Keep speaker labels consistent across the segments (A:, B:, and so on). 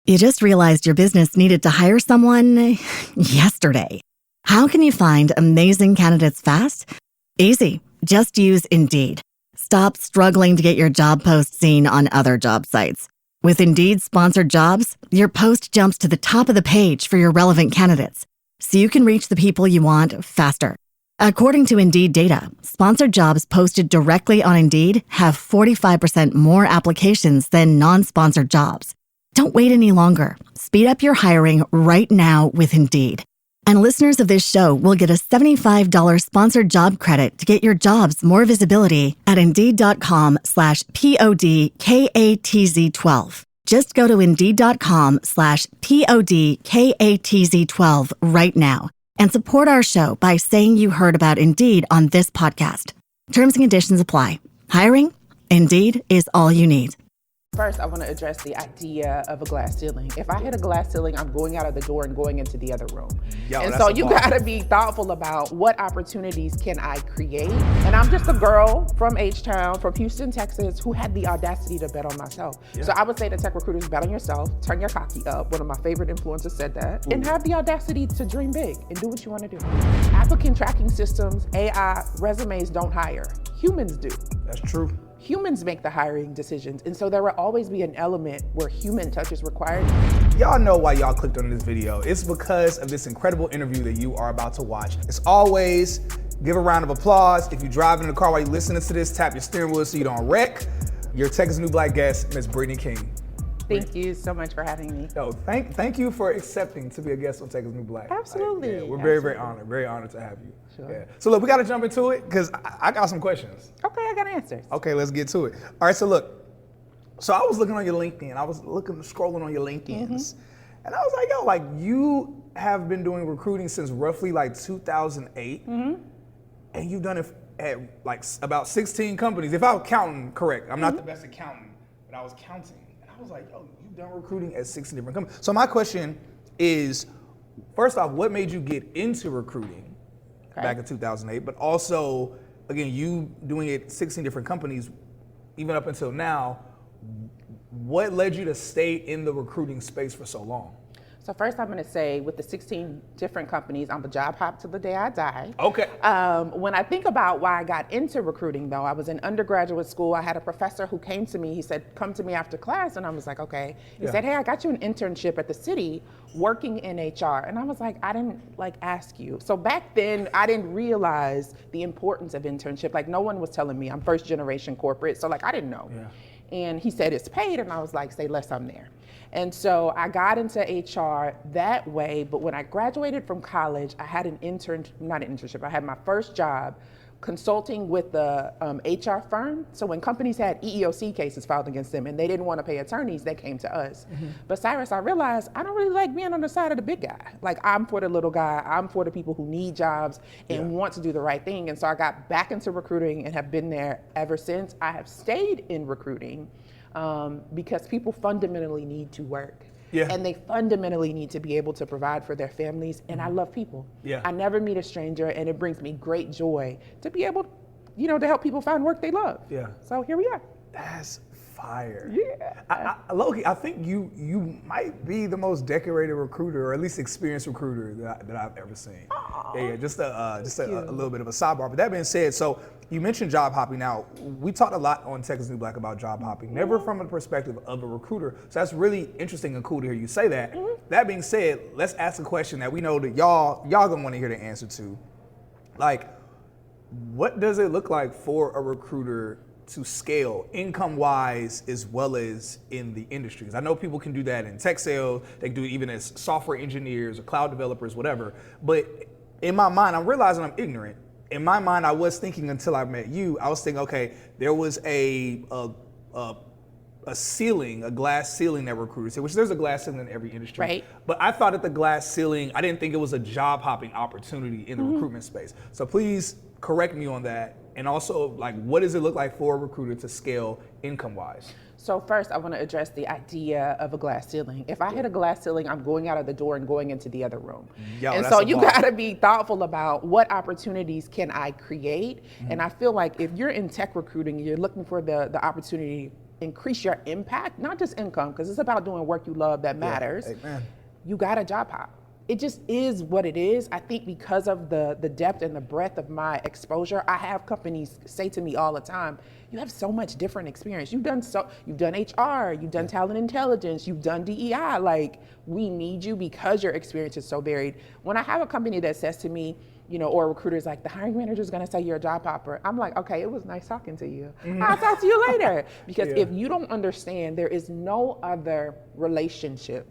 A: You just realized your business needed to hire someone yesterday. How can you find amazing candidates fast? Easy. Just use Indeed. Stop struggling to get your job post seen on other job sites. With Indeed sponsored jobs, your post jumps to the top of the page for your relevant candidates, so you can reach the people you want faster. According to Indeed data, sponsored jobs posted directly on Indeed have 45% more applications than non-sponsored jobs. Don't wait any longer. Speed up your hiring right now with Indeed. And listeners of this show will get a $75 sponsored job credit to get your jobs more visibility at Indeed.com/PODKATZ12. Just go to Indeed.com/PODKATZ12 right now and support our show by saying you heard about Indeed on this podcast. Terms and conditions apply. Hiring? Indeed is all you need.
B: First, I want to address the idea of a glass ceiling. If I hit a glass ceiling, I'm going out of the door and going into the other room. And so you got to be thoughtful about what opportunities can I create. And I'm just a girl from H-Town, from Houston, Texas, who had the audacity to bet on myself. Yeah. So I would say to tech recruiters, bet on yourself, turn your cocky up. One of my favorite influencers said that. Ooh. And have the audacity to dream big and do what you want to do. Applicant tracking systems, AI, resumes don't hire. Humans do.
C: That's true.
B: Humans make the hiring decisions, and so there will always be an element where human touch is required.
C: Y'all know why y'all clicked on this video. It's because of this incredible interview that you are about to watch. As always, give a round of applause. If you're driving in the car while you're listening to this, tap your steering wheel so you don't wreck. Your Texas New Black guest, Ms. Brittany King.
B: Thank you so much for having me.
C: No, thank you for accepting to be a guest on Texas New Black.
B: Absolutely.
C: We're
B: Absolutely.
C: very honored to have you.
B: Sure.
C: Yeah. So look, we got to jump into it because I got some questions.
B: Okay, I got answers.
C: Okay, let's get to it. All right, so look, I was looking on your LinkedIn. I was scrolling on your LinkedIns, and I was like, yo, like you have been doing recruiting since roughly like 2008, and you've done it at like about 16 companies. If I was counting correct, I'm not the best at counting, but I was counting. I was like, yo, you've done recruiting at 16 different companies. So my question is, first off, what made you get into recruiting back in 2008? But also, again, you doing it 16 different companies, even up until now, what led you to stay in the recruiting space for so long?
B: So first I'm going to say with the 16 different companies, I'm a job hop to the day I die.
C: Okay.
B: When I think about why I got into recruiting though, I was in undergraduate school. I had a professor who came to me, he said, come to me after class. And I was like, okay. He said, hey, I got you an internship at the city working in HR. And I was like, I didn't ask you. So back then I didn't realize the importance of internship. Like no one was telling me. I'm first generation corporate. So I didn't know. Yeah. And he said, it's paid. And I was like, say less, I'm there. And so I got into HR that way, but when I graduated from college, I had not an internship, I had my first job consulting with the HR firm. So when companies had EEOC cases filed against them and they didn't want to pay attorneys, they came to us. But Cyrus, I realized I don't really like being on the side of the big guy. Like I'm for the little guy, I'm for the people who need jobs and want to do the right thing. And so I got back into recruiting and have been there ever since. I have stayed in recruiting because people fundamentally need to work. Yeah. And they fundamentally need to be able to provide for their families. And I love people. Yeah. I never meet a stranger, and it brings me great joy to be able, to help people find work they love. Yeah. So here we are.
C: That's fire.
B: Yeah.
C: Loki, I think you might be the most decorated recruiter, or at least experienced recruiter that I've ever seen. Aww. Yeah. Just a little bit of a sidebar. But that being said, so you mentioned job hopping. Now, we talked a lot on Texas New Black about job hopping, never from a perspective of a recruiter. So that's really interesting and cool to hear you say that. That being said, let's ask a question that we know that y'all gonna want to hear the answer to. Like, what does it look like for a recruiter to scale income-wise as well as in the industries? I know people can do that in tech sales, they can do it even as software engineers or cloud developers, whatever. But in my mind, I'm realizing I'm ignorant. In my mind, I was thinking until I met you, I was thinking, okay, there was a ceiling, a glass ceiling that recruiters hit, which there's a glass ceiling in every industry.
B: Right.
C: But I thought that the glass ceiling, I didn't think it was a job hopping opportunity in the recruitment space. So please correct me on that. And also, what does it look like for a recruiter to scale income-wise?
B: So first, I want to address the idea of a glass ceiling. If I hit a glass ceiling, I'm going out of the door and going into the other room. And so you got to be thoughtful about what opportunities can I create. And I feel like if you're in tech recruiting, you're looking for the opportunity increase your impact, not just income, because it's about doing work you love that matters, you got a job hop. It just is what it is. I think because of the depth and the breadth of my exposure, I have companies say to me all the time, you have so much different experience. You've done HR, you've done talent intelligence, you've done DEI. Like, we need you because your experience is so varied. When I have a company that says to me, or a recruiter's like, the hiring manager is gonna say you're a job hopper, I'm like, okay, it was nice talking to you. I'll talk to you later. Because if you don't understand, there is no other relationship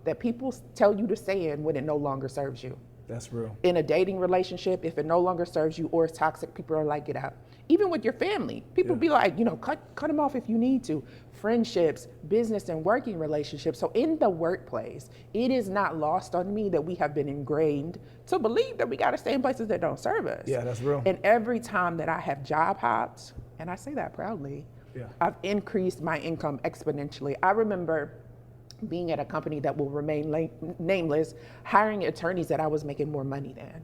B: that people tell you to stay in when it no longer serves you.
C: That's real.
B: In a dating relationship, if it no longer serves you or it's toxic, people are like, get out. Even with your family, people be like, cut them off if you need to. Friendships, business and working relationships. So in the workplace, it is not lost on me that we have been ingrained to believe that we got to stay in places that don't serve us.
C: Yeah, that's real.
B: And every time that I have job hopped, and I say that proudly, I've increased my income exponentially. I remember being at a company that will remain nameless, hiring attorneys that I was making more money than.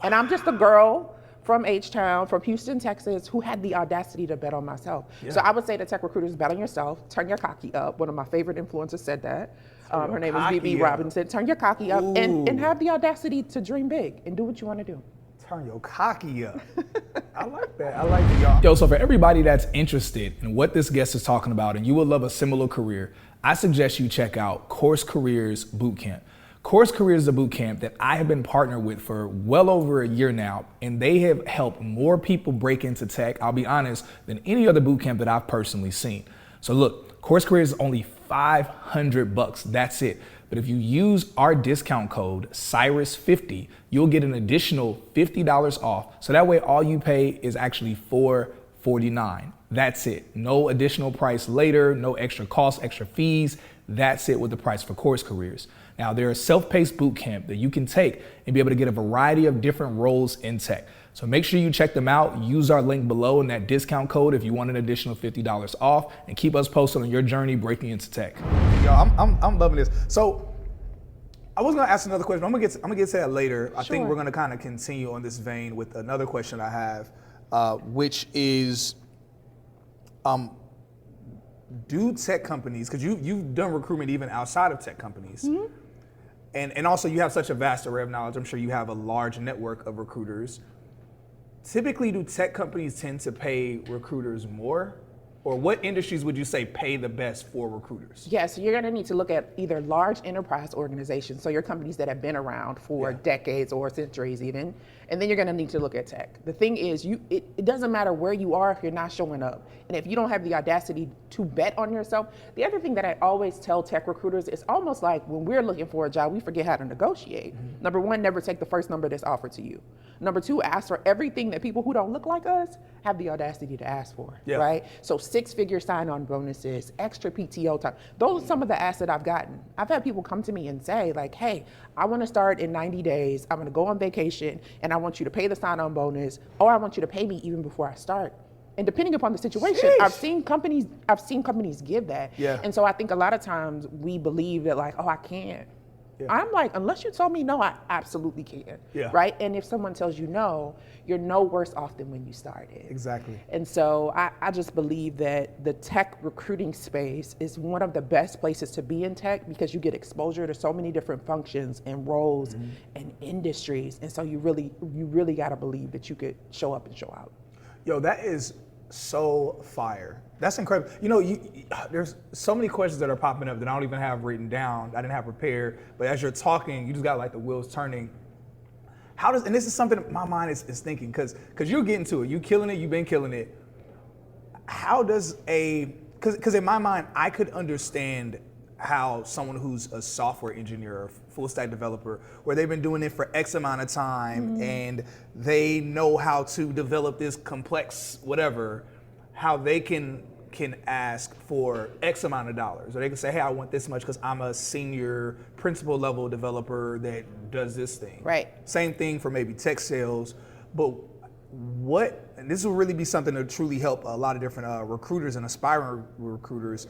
B: And I'm just a girl from H-Town, from Houston, Texas, who had the audacity to bet on myself. So I would say to tech recruiters, bet on yourself, turn your cocky up. One of my favorite influencers said that. Her name is BB Robinson. Turn your cocky up and have the audacity to dream big and do what you want to do.
C: Turn your cocky up. I like that. I like it, y'all.
D: Yo, so for everybody that's interested in what this guest is talking about and you would love a similar career, I suggest you check out CourseCareers Bootcamp. CourseCareers is a bootcamp that I have been partnered with for well over a year now, and they have helped more people break into tech, I'll be honest, than any other bootcamp that I've personally seen. So look, CourseCareers is only $500, that's it. But if you use our discount code, Cyrus50, you'll get an additional $50 off. So that way all you pay is actually $449. That's it. No additional price later, no extra costs, extra fees. That's it with the price for CourseCareers. Now, they're a self-paced bootcamp that you can take and be able to get a variety of different roles in tech. So make sure you check them out. Use our link below in that discount code if you want an additional $50 off, and keep us posted on your journey breaking into tech.
C: Yo, I'm loving this. So I was gonna ask another question. I'm gonna get to that later. I think we're gonna kind of continue on this vein with another question I have, which is, do tech companies, because you've done recruitment even outside of tech companies, and also you have such a vast array of knowledge. I'm sure you have a large network of recruiters. Typically, do tech companies tend to pay recruiters more? Or what industries would you say pay the best for recruiters?
B: Yeah, so you're gonna need to look at either large enterprise organizations, so your companies that have been around for decades or centuries even, and then you're gonna need to look at tech. The thing is, it doesn't matter where you are if you're not showing up. And if you don't have the audacity to bet on yourself, the other thing that I always tell tech recruiters is almost like when we're looking for a job, we forget how to negotiate. Number one, never take the first number that's offered to you. Number two, ask for everything that people who don't look like us have the audacity to ask for, right? So 6-figure sign-on bonuses, extra PTO time. Those are some of the asks that I've gotten. I've had people come to me and say like, hey, I want to start in 90 days. I'm going to go on vacation and I want you to pay the sign-on bonus, or I want you to pay me even before I start. And depending upon the situation, I've seen companies give that. And so I think a lot of times we believe that like, oh, I can't. I'm like, unless you told me no, I absolutely can, right? And if someone tells you no, you're no worse off than when you started.
C: Exactly.
B: And so I just believe that the tech recruiting space is one of the best places to be in tech, because you get exposure to so many different functions and roles and industries. And so you really got to believe that you could show up and show out.
C: Yo, that is so fire. That's incredible. You know, there's so many questions that are popping up that I don't even have written down. I didn't have prepared, but as you're talking, you just got like the wheels turning. And this is something my mind is thinking, because you're getting to it. You killing it, you've been killing it. How does because in my mind, I could understand how someone who's a software engineer or full stack developer, where they've been doing it for X amount of time and they know how to develop this complex whatever, how they can ask for X amount of dollars, or they can say, hey, I want this much because I'm a senior principal level developer that does this thing.
B: Right.
C: Same thing for maybe tech sales, but and this will really be something to truly help a lot of different recruiters and aspiring recruiters.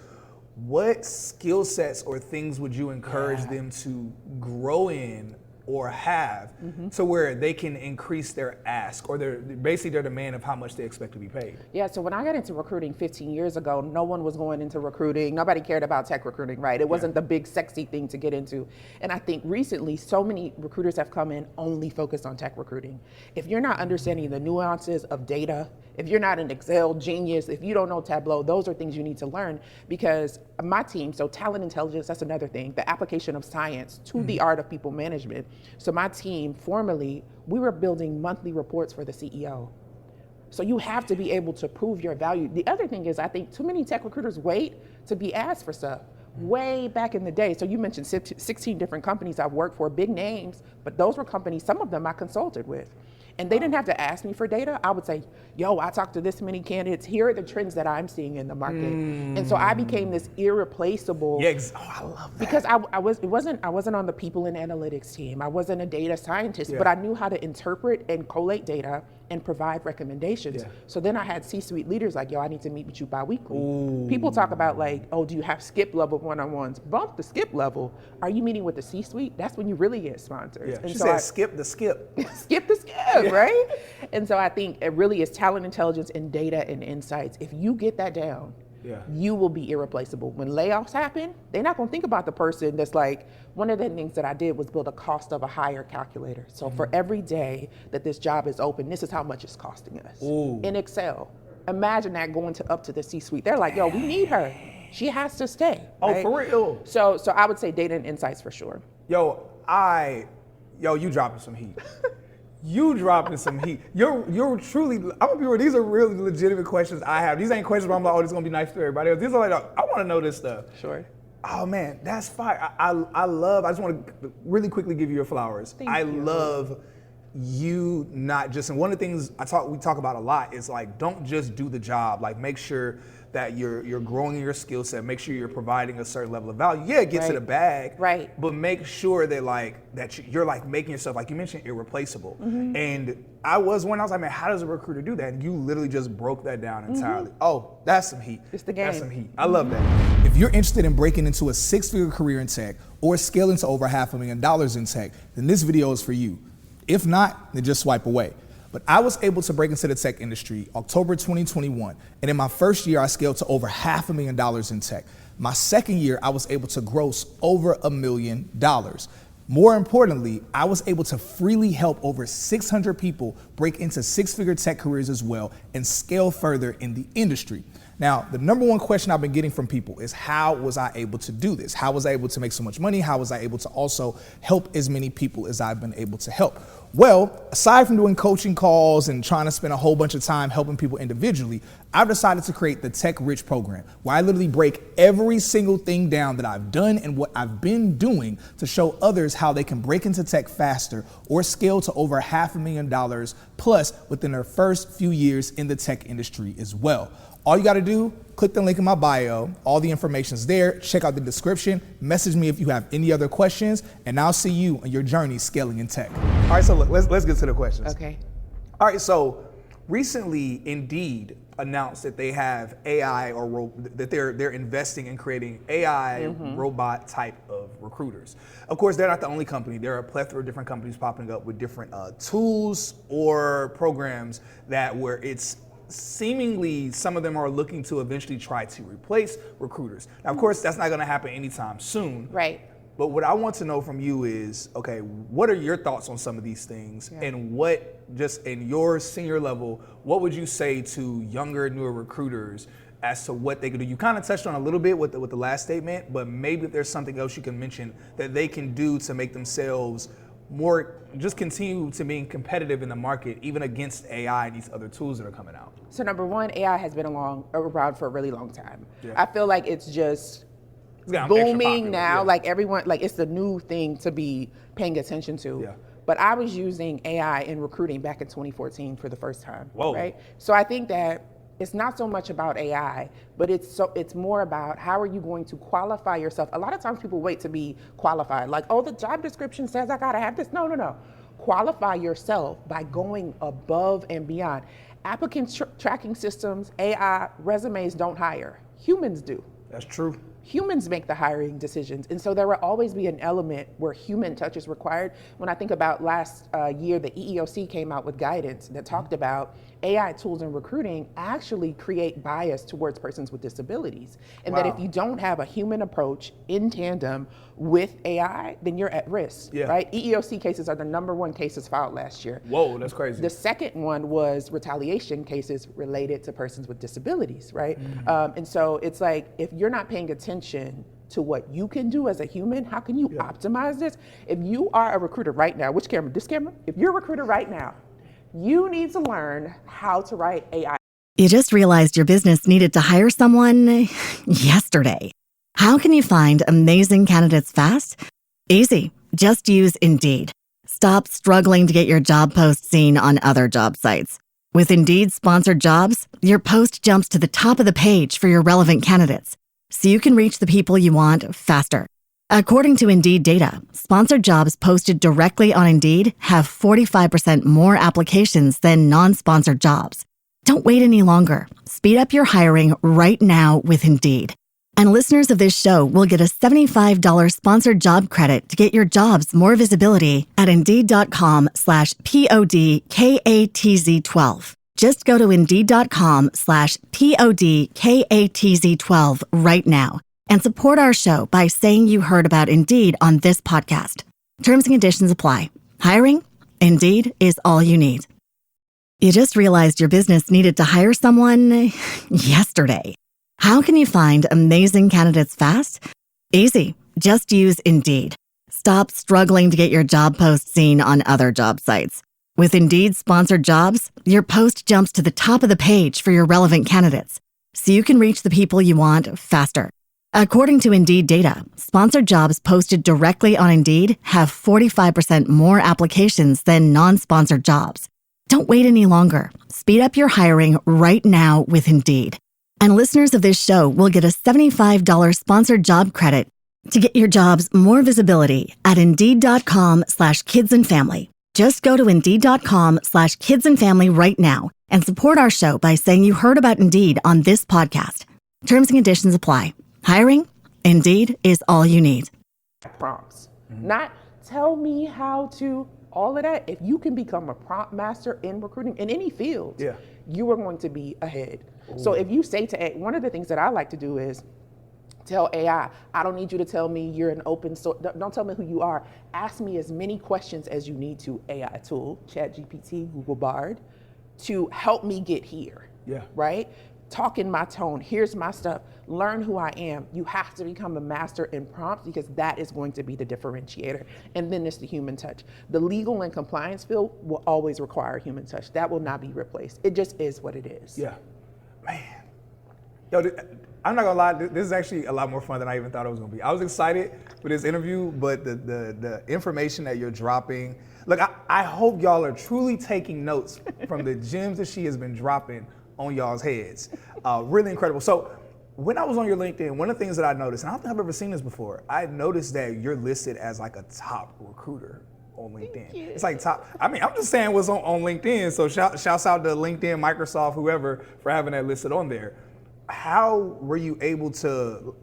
C: What skill sets or things would you encourage them to grow in or have to where they can increase their ask or their demand of how much they expect to be paid?
B: Yeah, so when I got into recruiting 15 years ago, no one was going into recruiting. Nobody cared about tech recruiting, right? It wasn't the big sexy thing to get into. And I think recently, so many recruiters have come in only focused on tech recruiting. If you're not understanding the nuances of data, if you're not an Excel genius, if you don't know Tableau, those are things you need to learn, because my team, so talent intelligence, that's another thing, the application of science to the art of people management. So my team, formerly, we were building monthly reports for the CEO. So you have to be able to prove your value. The other thing is, I think too many tech recruiters wait to be asked for stuff. Way back in the day, so you mentioned 16 different companies I've worked for, big names, but those were companies, some of them I consulted with. And they didn't have to ask me for data. I would say, yo, I talked to this many candidates. Here are the trends that I'm seeing in the market. And so I became this irreplaceable.
C: Yeah, I love that.
B: Because I wasn't on the people and analytics team. I wasn't a data scientist, but I knew how to interpret and collate data and provide recommendations.
C: Yeah.
B: So then I had C-suite leaders like, yo, I need to meet with you bi-weekly. People talk about like, oh, do you have skip level one-on-ones? Bump the skip level. Are you meeting with the C-suite? That's when you really get sponsors.
C: Yeah.
B: And
C: She
B: so
C: said skip the skip.
B: skip the skip, right? And so I think it really is talent intelligence and data and insights. If you get that down, you will be irreplaceable. When layoffs happen, they're not gonna think about the person that's like, one of the things that I did was build a cost of a hire calculator. So for every day that this job is open, this is how much it's costing us in Excel. Imagine that going up to the C-suite. They're like, yo, we need her. She has to stay.
C: Oh,
B: right?
C: for real?
B: So I would say data and insights for sure.
C: You dropping some heat. You dropping some heat. You're truly, I'm gonna be real, these are really legitimate questions I have. These ain't questions where I'm like, oh, this is gonna be nice for everybody else. These are like, I wanna know this stuff.
B: Sure.
C: Oh man, that's fire. I just wanna really quickly give you your flowers.
B: Thank you.
C: Love you not just, and one of the things we talk about a lot is like, don't just do the job, like make sure that you're growing your skill set, make sure you're providing a certain level of value. Yeah, it gets to the bag,
B: right?
C: But make sure that you're like making yourself, like you mentioned, irreplaceable. And I was like, man, how does a recruiter do that? And you literally just broke that down entirely. Oh, that's some heat.
B: It's the game.
C: That's some heat. I love that.
D: If you're interested in breaking into a six-figure career in tech or scaling to over $500,000 in tech, then this video is for you. If not, then just swipe away. But I was able to break into the tech industry October 2021. And in my first year, I scaled to over $500,000 in tech. My second year, I was able to gross over $1 million. More importantly, I was able to freely help over 600 people break into six-figure tech careers as well and scale further in the industry. Now, the number one question I've been getting from people is, how was I able to do this? How was I able to make so much money? How was I able to also help as many people as I've been able to help? Well, aside from doing coaching calls and trying to spend a whole bunch of time helping people individually, I've decided to create the Tech Rich program, where I literally break every single thing down that I've done and what I've been doing to show others how they can break into tech faster or scale to over $500,000 plus within their first few years in the tech industry as well. All you gotta do, click the link in my bio. All the information's there. Check out the description. Message me if you have any other questions, and I'll see you on your journey scaling in tech.
C: All right, so look, let's get to the questions.
B: Okay.
C: All right, so recently, Indeed announced that they have AI that they're investing in creating AI robot type of recruiters. Of course, they're not the only company. There are a plethora of different companies popping up with different tools or programs where it's seemingly some of them are looking to eventually try to replace recruiters. Now, of course, that's not going to happen anytime soon.
B: Right.
C: But what I want to know from you is, okay, what are your thoughts on some of these things? Yeah. And what, just in your senior level, what would you say to younger, newer recruiters as to what they can do? You kind of touched on a little bit with the last statement, but maybe if there's something else you can mention that they can do to make themselves more, just continue to being competitive in the market, even against AI and these other tools that are coming out.
B: So number one, AI has been around for a really long time.
C: Yeah.
B: I feel like it's just booming now. Like everyone, like it's the new thing to be paying attention to. Yeah. But I was using AI in recruiting back in 2014 for the first time.
C: Whoa.
B: Right? So I think that it's not so much about AI, but it's more about how are you going to qualify yourself. A lot of times people wait to be qualified. Like, oh, the job description says I gotta have this. No. Qualify yourself by going above and beyond. Applicant tracking systems, AI, resumes don't hire. Humans do.
C: That's true.
B: humans make the hiring decisions. And so there will always be an element where human touch is required. When I think about last year, the EEOC came out with guidance that talked about AI tools in recruiting actually create bias towards persons with disabilities. And that if you don't have a human approach in tandem with AI, then you're at risk, right? EEOC cases are the #1 cases filed last year.
C: Whoa, that's crazy.
B: The second one was retaliation cases related to persons with disabilities, right? And so it's like, if you're not paying attention to what you can do as a human, how can you optimize this? If you are a recruiter right now, which camera? This camera? If you're a recruiter right now, you need to learn how to write AI.
A: You just realized your business needed to hire someone yesterday. How can you find amazing candidates fast? Easy. Just use Indeed. Stop struggling to get your job post seen on other job sites. With Indeed sponsored jobs, your post jumps to the top of the page for your relevant candidates, so you can reach the people you want faster. According to Indeed data, sponsored jobs posted directly on Indeed have 45% more applications than non-sponsored jobs. Don't wait any longer. Speed up your hiring right now with Indeed. And listeners of this show will get a $75 sponsored job credit to get your jobs more visibility at Indeed.com/PODKATZ12. Just go to Indeed.com/PODKATZ12 right now and support our show by saying you heard about Indeed on this podcast. Terms and conditions apply. Hiring? Indeed is all you need. You just realized your business needed to hire someone yesterday. How can you find amazing candidates fast? Easy. Just use Indeed. Stop struggling to get your job post seen on other job sites. With Indeed sponsored jobs, your post jumps to the top of the page for your relevant candidates, so you can reach the people you want faster. According to Indeed data, sponsored jobs posted directly on Indeed have 45% more applications than non-sponsored jobs. Don't wait any longer. Speed up your hiring right now with Indeed. And listeners of this show will get a $75 sponsored job credit to get your jobs more visibility at Indeed.com/kidsandfamily. Just go to Indeed.com/kidsandfamily right now and support our show by saying you heard about Indeed on this podcast. Terms and conditions apply. Hiring? Indeed is all you need.
B: Prompts. Not tell me how to, all of that. If you can become a prompt master in recruiting in any field, you are going to be ahead. Ooh. So if you say to one of the things that I like to do is tell AI, I don't need you to tell me you're an open source, don't tell me who you are. Ask me as many questions as you need to, AI tool, ChatGPT, Google Bard, to help me get here, right? Talk in my tone, here's my stuff, learn who I am. You have to become a master in prompts because that is going to be the differentiator. And then there's the human touch. The legal and compliance field will always require human touch. That will not be replaced. It just is what it is.
C: Yeah, man. Yo, I'm not gonna lie, this is actually a lot more fun than I even thought it was gonna be. I was excited for this interview, but the information that you're dropping, look, I hope y'all are truly taking notes from the gems that she has been dropping on y'all's heads. Really incredible. So when I was on your LinkedIn, one of the things that I noticed, and I don't think I've ever seen this before, I noticed that you're listed as like a top recruiter on LinkedIn. It's like top, I mean, I'm just saying what's on LinkedIn, so shouts out to LinkedIn, Microsoft, whoever, for having that listed on there. How were you able to,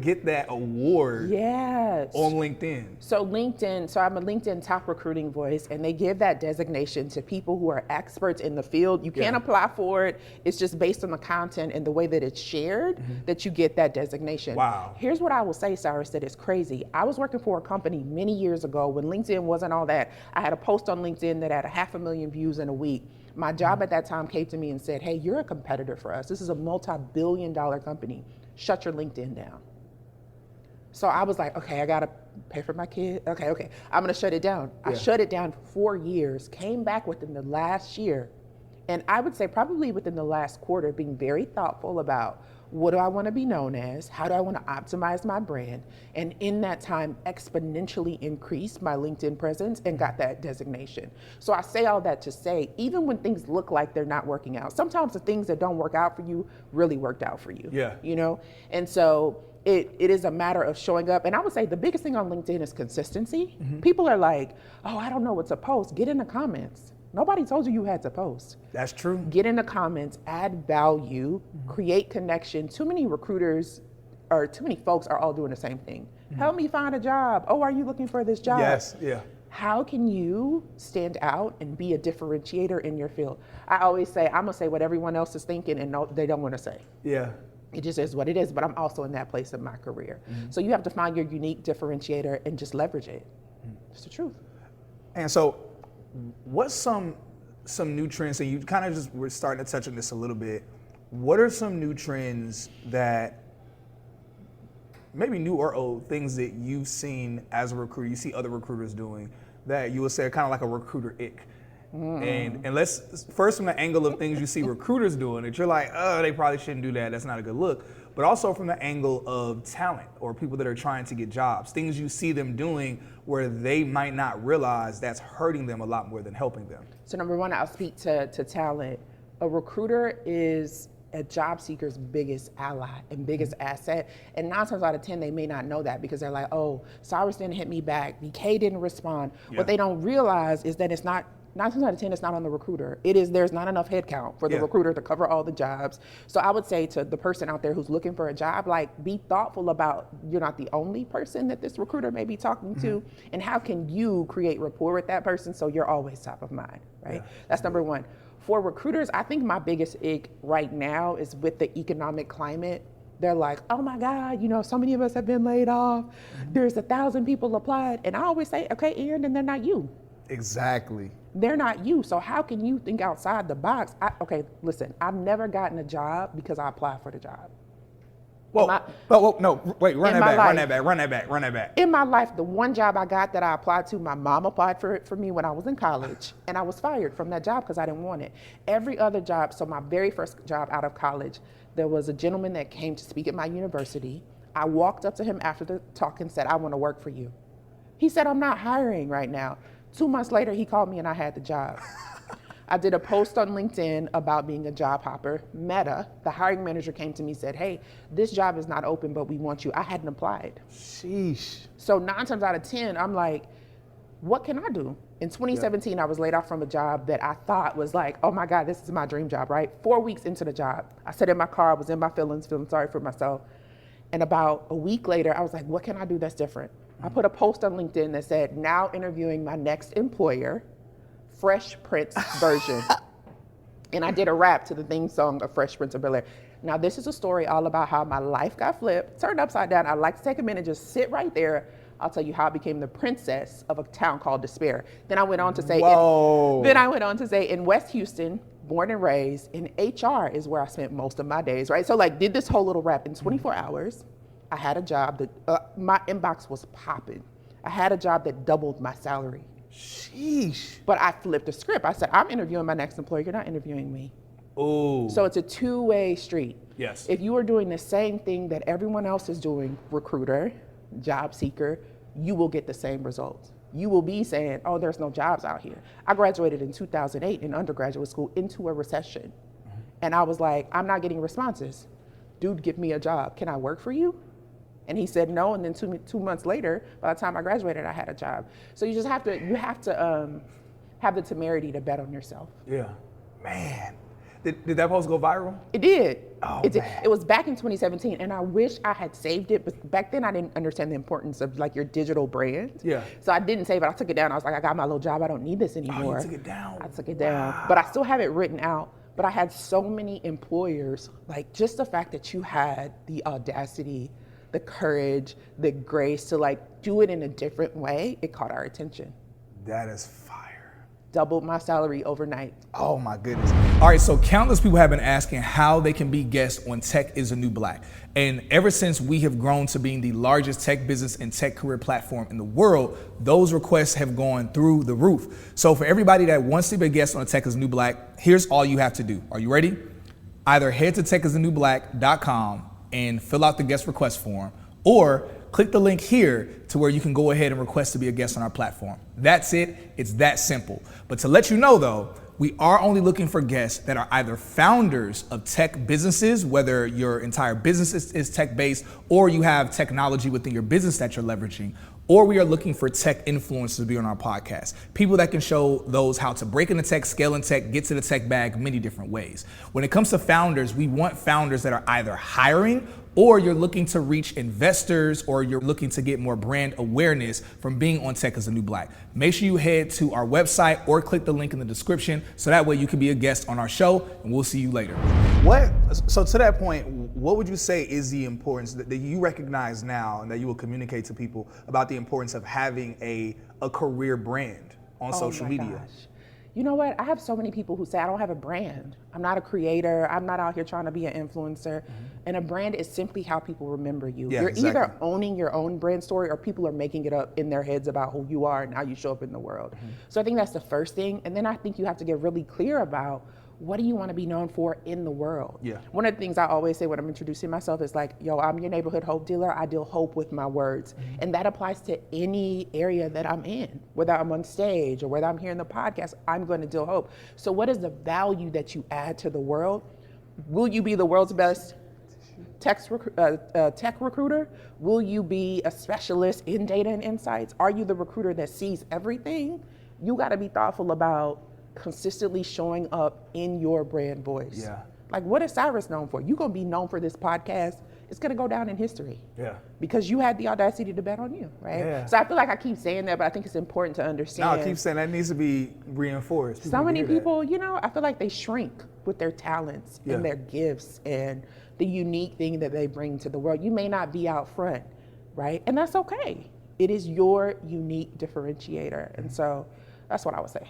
C: get that award on LinkedIn?
B: So I'm a LinkedIn top recruiting voice, and they give that designation to people who are experts in the field. You can't apply for it. It's just based on the content and the way that it's shared that you get that designation.
C: Wow.
B: Here's what I will say, Cyrus, that is crazy. I was working for a company many years ago when LinkedIn wasn't all that. I had a post on LinkedIn that had 500,000 views in a week. My job at that time came to me and said, hey, you're a competitor for us. This is a multi-billion-dollar company. Shut your LinkedIn down. So I was like, okay, I gotta pay for my kid. Okay, I'm gonna shut it down. I shut it down for 4 years, came back within the last year, and I would say probably within the last quarter, being very thoughtful about what do I want to be known as? How do I want to optimize my brand? And in that time, exponentially increased my LinkedIn presence and got that designation. So I say all that to say, even when things look like they're not working out, sometimes the things that don't work out for you really worked out for you. You know? And so it is a matter of showing up. And I would say the biggest thing on LinkedIn is consistency. People are like, oh, I don't know what to post. Get in the comments. Nobody told you had to post.
C: That's true.
B: Get in the comments, add value, create connection. Too many recruiters or too many folks are all doing the same thing. Help me find a job. Oh, are you looking for this job?
C: Yes, yeah.
B: How can you stand out and be a differentiator in your field? I always say, I'm gonna say what everyone else is thinking and no, they don't wanna say.
C: Yeah.
B: It just is what it is, but I'm also in that place in my career. So you have to find your unique differentiator and just leverage it. It's the truth.
C: And so what's some new trends, and you kind of just were starting to touch on this a little bit. What are some new trends that, maybe new or old, things that you've seen as a recruiter, you see other recruiters doing, that you would say are kind of like a recruiter ick? And let's, first from the angle of things you see recruiters doing that you're like, oh, they probably shouldn't do that, that's not a good look. But also from the angle of talent or people that are trying to get jobs, things you see them doing where they might not realize that's hurting them a lot more than helping them.
B: So number one, I'll speak to talent. A recruiter is a job seeker's biggest ally and biggest asset. And 9 times out of 10, they may not know that because they're like, oh, Cyrus didn't hit me back, BK didn't respond.
C: Yeah.
B: What they don't realize is that it's not, 9 times out of 10, it's not on the recruiter. It is, there's not enough headcount for the recruiter to cover all the jobs. So I would say to the person out there who's looking for a job, like, be thoughtful about, you're not the only person that this recruiter may be talking to, and how can you create rapport with that person so you're always top of mind, right? That's number one. For recruiters, I think my biggest ick right now is with the economic climate. They're like, oh my God, you know, so many of us have been laid off. There's 1,000 people applied. And I always say, okay, Aaron, then they're not you.
C: Exactly.
B: They're not you. So how can you think outside the box? Okay, listen, I've never gotten a job because I applied for the job.
C: No, wait, run that back.
B: In my life, the one job I got that I applied to, my mom applied for it for me when I was in college, and I was fired from that job because I didn't want it. Every other job, so my very first job out of college, there was a gentleman that came to speak at my university. I walked up to him after the talk and said, I want to work for you. He said, I'm not hiring right now. 2 months later, he called me and I had the job. I did a post on LinkedIn about being a job hopper. Meta, the hiring manager, came to me and said, hey, this job is not open, but we want you. I hadn't applied.
C: Sheesh.
B: So 9 times out of 10, I'm like, what can I do? In 2017, I was laid off from a job that I thought was like, oh my God, this is my dream job, right? 4 weeks into the job, I sat in my car, I was in my feelings, feeling sorry for myself. And about a week later, I was like, what can I do that's different? I put a post on LinkedIn that said, now interviewing my next employer, Fresh Prince version. And I did a rap to the theme song of Fresh Prince of Bel-Air. Now this is a story all about how my life got flipped, turned upside down. I'd like to take a minute, just sit right there. I'll tell you how I became the princess of a town called Despair. Then I went on to say, in West Houston, born and raised, in HR is where I spent most of my days, right? So like did this whole little rap in 24 hours. I had a job that, my inbox was popping. I had a job that doubled my salary.
C: Sheesh.
B: But I flipped the script. I said, I'm interviewing my next employer. You're not interviewing me.
C: Oh.
B: So it's a two-way street.
C: Yes.
B: If you are doing the same thing that everyone else is doing, recruiter, job seeker, you will get the same results. You will be saying, oh, there's no jobs out here. I graduated in 2008 in undergraduate school into a recession. And I was like, I'm not getting responses. Dude, give me a job. Can I work for you? And he said no, and then two months later, by the time I graduated, I had a job. So you just have to, have the temerity to bet on yourself.
C: Yeah, man. Did that post go viral?
B: It did.
C: Oh,
B: it did.
C: man.
B: It was back in 2017, and I wish I had saved it, but back then I didn't understand the importance of like your digital brand.
C: Yeah.
B: So I didn't save it. I took it down. I was like, I got my little job. I don't need this anymore.
C: Oh, you took it down.
B: I took it down, but I still have it written out. But I had so many employers, like just the fact that you had the audacity, the courage, the grace to like do it in a different way, it caught our attention.
C: That is fire.
B: Doubled my salary overnight.
C: Oh my goodness.
D: All right, so countless people have been asking how they can be guests on Tech is the New Black. And ever since we have grown to being the largest tech business and tech career platform in the world, those requests have gone through the roof. So for everybody that wants to be a guest on Tech is the New Black, here's all you have to do. Are you ready? Either head to techisthenewblack.com and fill out the guest request form, or click the link here to where you can go ahead and request to be a guest on our platform. That's it. It's that simple. But to let you know though, we are only looking for guests that are either founders of tech businesses, whether your entire business is tech-based or you have technology within your business that you're leveraging, or we are looking for tech influencers to be on our podcast. People that can show those how to break into tech, scale in tech, get to the tech bag many different ways. When it comes to founders, we want founders that are either hiring or you're looking to reach investors, or you're looking to get more brand awareness from being on Tech as the New Black, make sure you head to our website or click the link in the description so that way you can be a guest on our show, and we'll see you later.
C: So to that point, what would you say is the importance that you recognize now and that you will communicate to people about the importance of having a career brand on social media?
B: Gosh. You know what? I have so many people who say, I don't have a brand. I'm not a creator. I'm not out here trying to be an influencer. And a brand is simply how people remember you.
C: Yeah,
B: You're
C: exactly.
B: either owning your own brand story or people are making it up in their heads about who you are and how you show up in the world. So I think that's the first thing. And then I think you have to get really clear about what do you want to be known for in the world?
C: Yeah.
B: One of the things I always say when I'm introducing myself is like, yo, I'm your neighborhood hope dealer. I deal hope with my words. And that applies to any area that I'm in, whether I'm on stage or whether I'm here in the podcast, I'm going to deal hope. So what is the value that you add to the world? Will you be the world's best tech recruiter? Will you be a specialist in data and insights? Are you the recruiter that sees everything? You got to be thoughtful about consistently showing up in your brand voice.
C: Yeah.
B: Like, what is Cyrus known for? You're going to be known for this podcast. It's going to go down in history.
C: Yeah.
B: Because you had the audacity to bet on you, right?
C: Yeah.
B: So I feel like I keep saying that, but I think it's important to understand.
C: No, I keep saying that needs to be reinforced.
B: So many people, you know, I feel like they shrink with their talents
C: Yeah.
B: and their gifts and the unique thing that they bring to the world. You may not be out front, right? And that's okay. It is your unique differentiator. And so that's what I would say.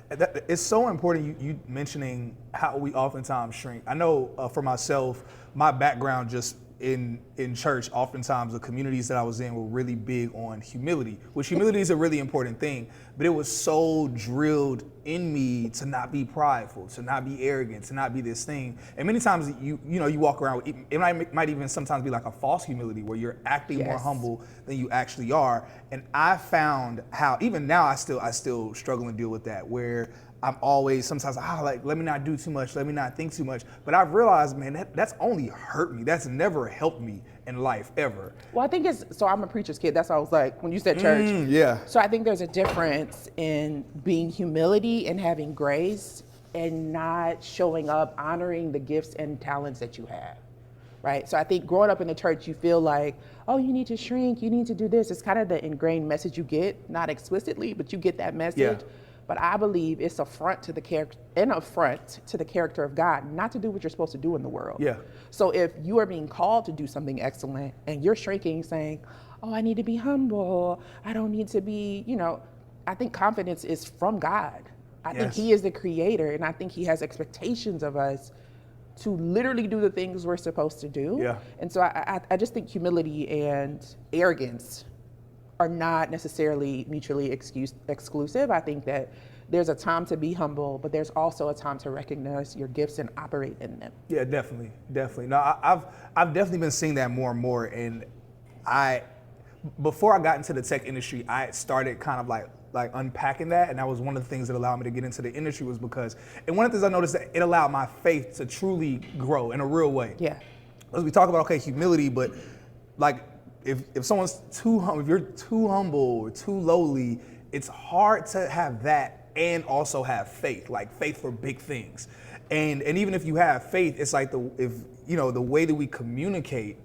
C: It's so important you mentioning how we oftentimes shrink. I know for myself, my background just in church, oftentimes the communities that I was in were really big on humility, which humility is a really important thing, but it was so drilled in me to not be prideful, to not be arrogant, to not be this thing. And many times you walk around, it might even sometimes be like a false humility where you're acting more humble than you actually are. And I found how, even now I still struggle and deal with that, where I'm always sometimes, let me not do too much, let me not think too much. But I've realized, man, that's only hurt me. That's never helped me in life, ever.
B: Well, I think so I'm a preacher's kid. That's what I was like, when you said church.
C: Yeah.
B: So I think there's a difference in being humility and having grace and not showing up, honoring the gifts and talents that you have, right? So I think growing up in the church, you feel like, oh, you need to shrink, you need to do this. It's kind of the ingrained message you get, not explicitly, but you get that message.
C: Yeah.
B: But I believe it's an affront to the character of God, not to do what you're supposed to do in the world.
C: Yeah.
B: So if you are being called to do something excellent and you're shrinking, saying, oh, I need to be humble, I don't need to be, I think confidence is from God. I think He is the creator, and I think He has expectations of us to literally do the things we're supposed to do.
C: Yeah.
B: And so I just think humility and arrogance are not necessarily mutually exclusive. I think that there's a time to be humble, but there's also a time to recognize your gifts and operate in them.
C: Yeah, definitely. No, I've definitely been seeing that more and more. And before I got into the tech industry, I started kind of like unpacking that, and that was one of the things that allowed me to get into the industry, was because, and one of the things I noticed, that it allowed my faith to truly grow in a real way.
B: Yeah.
C: As we talk about, humility, but like if someone's too humble, if you're too humble or too lowly, it's hard to have that and also have faith, like faith for big things. And even if you have faith, it's like the way that we communicate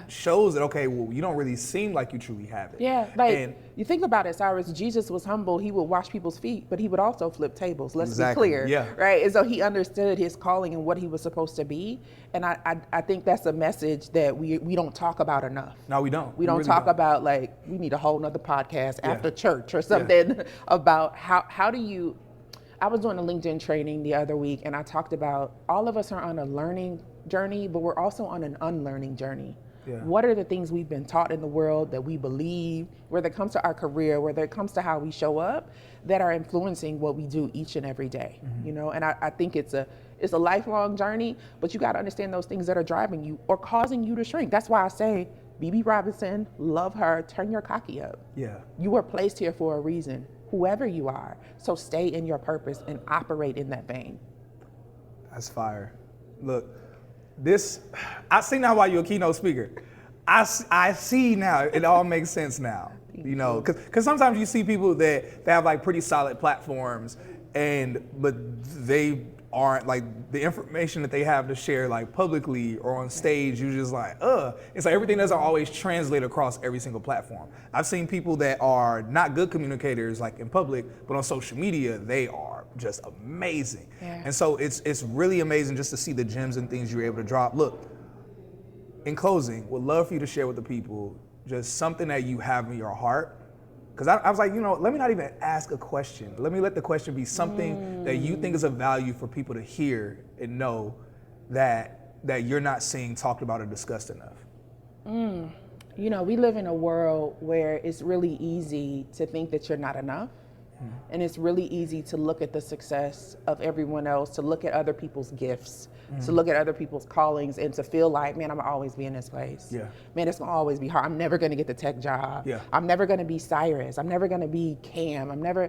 C: shows that, okay, well, you don't really seem like you truly have it.
B: Yeah, you think about it, Cyrus, Jesus was humble. He would wash people's feet, but he would also flip tables. Let's be clear, right? And so he understood his calling and what he was supposed to be. And I think that's a message that we don't talk about enough.
C: No, we don't.
B: We don't really talk about, we need a whole nother podcast after church or something about how do you, I was doing a LinkedIn training the other week, and I talked about all of us are on a learning journey, but we're also on an unlearning journey. Yeah. What are the things we've been taught in the world that we believe, whether it comes to our career, whether it comes to how we show up, that are influencing what we do each and every day? And I think it's a lifelong journey, but you got to understand those things that are driving you or causing you to shrink. That's why I say, BB Robinson, love her, turn your cocky up. Yeah. You were placed here for a reason, whoever you are. So stay in your purpose and operate in that vein.
C: That's fire. Look, I see now why you're a keynote speaker. I see now, it all makes sense now. Because sometimes you see people that have like pretty solid platforms, but they aren't like the information that they have to share like publicly or on stage, you're just like, it's like everything doesn't always translate across every single platform. I've seen people that are not good communicators like in public, but on social media, they are just amazing.
B: Yeah.
C: And so it's really amazing just to see the gems and things you're able to drop. Look, in closing, would love for you to share with the people just something that you have in your heart. Because I was like, let me not even ask a question. Let me let the question be something that you think is of value for people to hear and know that you're not seeing talked about or discussed enough.
B: We live in a world where it's really easy to think that you're not enough. And it's really easy to look at the success of everyone else, to look at other people's gifts, to look at other people's callings, and to feel like, man, I'm gonna always be in this place.
C: Yeah.
B: Man, it's gonna always be hard. I'm never gonna get the tech job.
C: Yeah.
B: I'm never gonna be Cyrus. I'm never gonna be Cam. I'm never.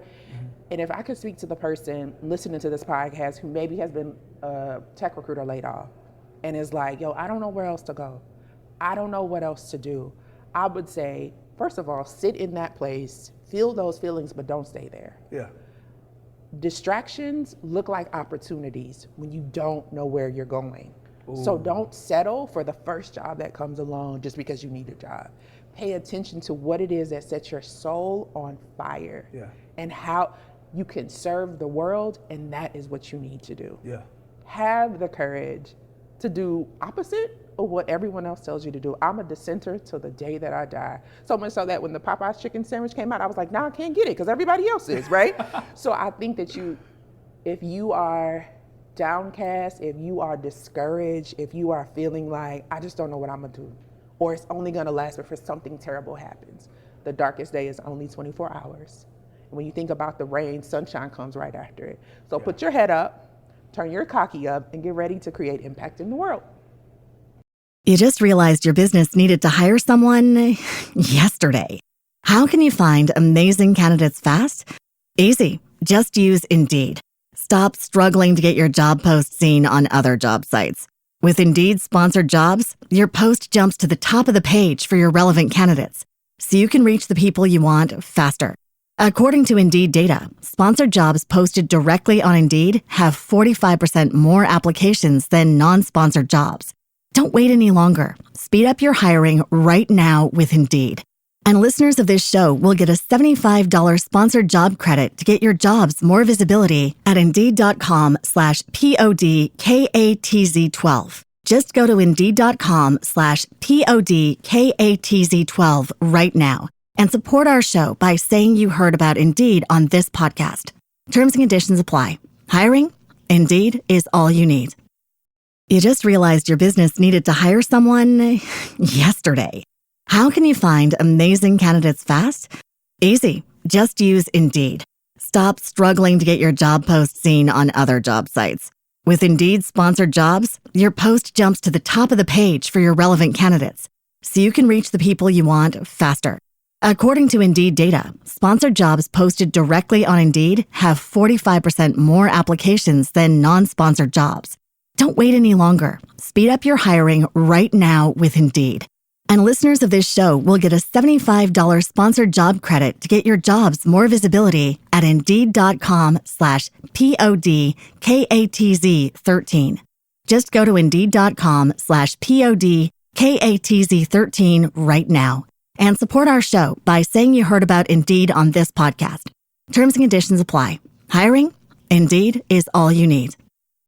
B: And if I could speak to the person listening to this podcast who maybe has been a tech recruiter laid off and is like, yo, I don't know where else to go. I don't know what else to do. I would say, first of all, sit in that place, feel those feelings, but don't stay there.
C: Yeah.
B: Distractions look like opportunities when you don't know where you're going. So don't settle for the first job that comes along just because you need a job. Pay attention to what it is that sets your soul on fire and how you can serve the world, and that is what you need to do.
C: Yeah.
B: Have the courage to do opposite of what everyone else tells you to do. I'm a dissenter till the day that I die. So much so that when the Popeye's chicken sandwich came out, I was like, nah, I can't get it because everybody else is, right? So I think that if you are downcast, if you are discouraged, if you are feeling like, I just don't know what I'm gonna do, or it's only gonna last before something terrible happens. The darkest day is only 24 hours. And when you think about the rain, sunshine comes right after it. So put your head up, turn your cocky up, and get ready to create impact in the world.
A: You just realized your business needed to hire someone yesterday. How can you find amazing candidates fast? Easy. Just use Indeed. Stop struggling to get your job post seen on other job sites. With Indeed sponsored jobs, your post jumps to the top of the page for your relevant candidates, so you can reach the people you want faster. According to Indeed data, sponsored jobs posted directly on Indeed have 45% more applications than non-sponsored jobs. Don't wait any longer. Speed up your hiring right now with Indeed. And listeners of this show will get a $75 sponsored job credit to get your jobs more visibility at Indeed.com/PODKATZ12. Just go to Indeed.com/PODKATZ12 right now and support our show by saying you heard about Indeed on this podcast. Terms and conditions apply. Hiring? Indeed is all you need. You just realized your business needed to hire someone yesterday. How can you find amazing candidates fast? Easy. Just use Indeed. Stop struggling to get your job post seen on other job sites. With Indeed sponsored jobs, your post jumps to the top of the page for your relevant candidates, so you can reach the people you want faster. According to Indeed data, sponsored jobs posted directly on Indeed have 45% more applications than non-sponsored jobs. Don't wait any longer. Speed up your hiring right now with Indeed. And listeners of this show will get a $75 sponsored job credit to get your jobs more visibility at Indeed.com/PODKATZ13. Just go to Indeed.com/PODKATZ13 right now and support our show by saying you heard about Indeed on this podcast. Terms and conditions apply. Hiring? Indeed is all you need.